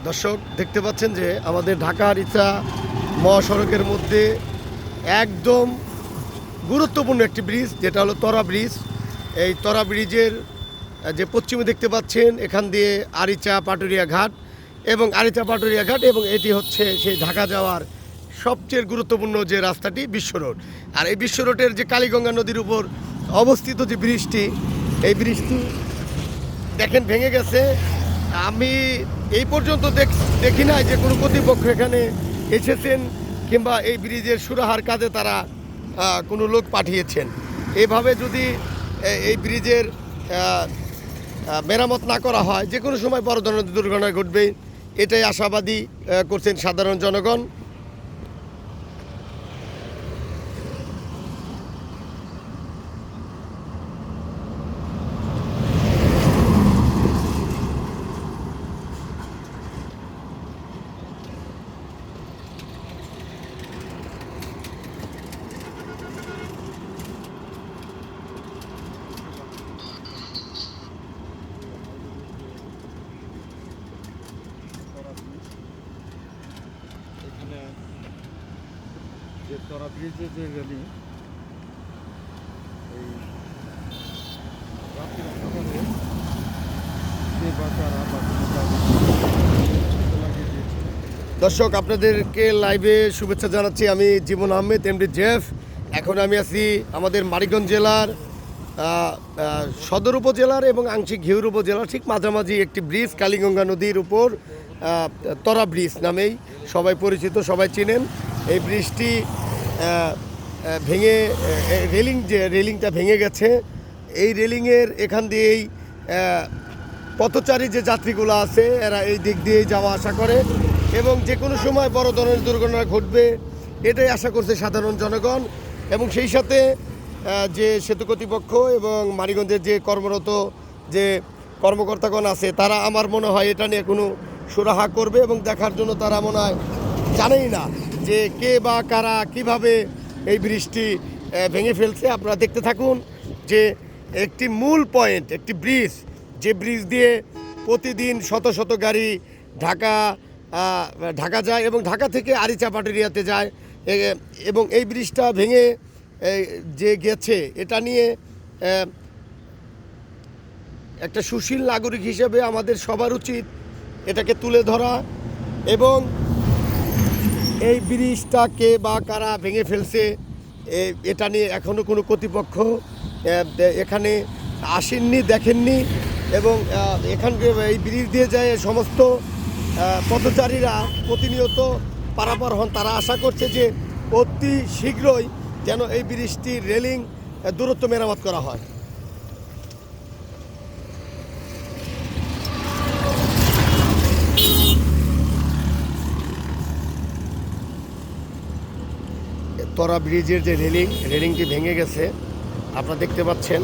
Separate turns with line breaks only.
দর্শক দেখতে পাচ্ছেন যে আমাদের ঢাকা আরিচা মহাসড়কের মধ্যে একদম গুরুত্বপূর্ণ একটি ব্রিজ, যেটা হলো তরা ব্রিজ। এই তরা ব্রিজের যে পশ্চিমে দেখতে পাচ্ছেন, এখান দিয়ে আরিচা পাটুরিয়া ঘাট এবং আরিচা পাটুরিয়া ঘাট, এবং এটি হচ্ছে সেই ঢাকা যাওয়ার সবচেয়ে গুরুত্বপূর্ণ যে রাস্তাটি, বিশ্ব রোড। আর এই বিশ্ব রোডের যে কালীগঙ্গা নদীর উপর অবস্থিত যে ব্রিজটি, এই ব্রিজটি দেখেন ভেঙে গেছে। আমি এই পর্যন্ত দেখি নাই যে কোনো কর্তৃপক্ষ এখানে এসেছেন কিংবা এই ব্রিজের সুরাহার কাজে তারা কোনো লোক পাঠিয়েছেন। এইভাবে যদি এই ব্রিজের মেরামত না করা হয়, যে কোনো সময় বড় ধরনের দুর্ঘটনা ঘটবে, এটাই আশাবাদী করছেন সাধারণ জনগণ।
এখানে যে তরা ব্রিজের যে রেলিং, এই রাত্রির অন্ধকারে যে বাচ্চারা বা কোনো লাগিয়ে দিয়েছে।
দর্শক, আপনাদেরকে লাইভে শুভেচ্ছা জানাচ্ছি। আমি জীবন আহমেদ, এমডি জেফ। এখন আমি আছি আমাদের মানিকগঞ্জ জেলার সদর উপজেলার এবং আংশিক ঘিউর উপজেলার ঠিক মাঝামাঝি একটি ব্রিজ, কালীগঙ্গা নদীর উপর তরা ব্রিজ নামেই সবাই পরিচিত, সবাই চিনেন। এই ব্রিজটি ভেঙে রেলিংটা ভেঙে গেছে। এই রেলিংয়ের এখান দিয়েই পথচারী যে যাত্রীগুলো আছে, এরা এই দিক দিয়েই যাওয়া আসা করে এবং যে কোনো সময় বড় ধরনের দুর্ঘটনা ঘটবে, এটাই আশা করছে সাধারণ জনগণ। এবং সেই সাথে যে সেতু কর্তৃপক্ষ এবং মানিকগঞ্জের যে কর্মরত যে কর্মকর্তাগণ আছে, তারা আমার মনে হয় এটা নিয়ে কোনো সুরাহা করবে এবং দেখার জন্য তারা মনে হয় জানেই না যে কে বা কারা কিভাবে এই ব্রিজটি ভেঙে ফেলছে। আপনারা দেখতে থাকুন যে একটি মূল পয়েন্ট, একটি ব্রিজ, যে ব্রিজ দিয়ে প্রতিদিন শত শত গাড়ি ঢাকা যায় এবং ঢাকা থেকে আরিচা পাটুরিয়াতে যায়, এবং এই ব্রিজটা ভেঙে যে গেছে, এটা নিয়ে একটা সুশীল নাগরিক হিসেবে আমাদের সবার উচিত এটাকে তুলে ধরা এবং এই ব্রিজটা কে বা কারা ভেঙে ফেলছে এটা নিয়ে এখনও কোনো কর্তৃপক্ষ এখানে আসেননি, দেখেননি। এবং এখানকে এই ব্রিজ দিয়ে যায় সমস্ত পথচারীরা প্রতিনিয়ত পারাপার হন। তারা আশা করছে যে অতি শীঘ্রই যেন এই ব্রিজটির রেলিং দূরত্ব মেরামত করা হয়। তরা ব্রিজের যে রেলিংটি ভেঙে গেছে, আপনারা দেখতে পাচ্ছেন।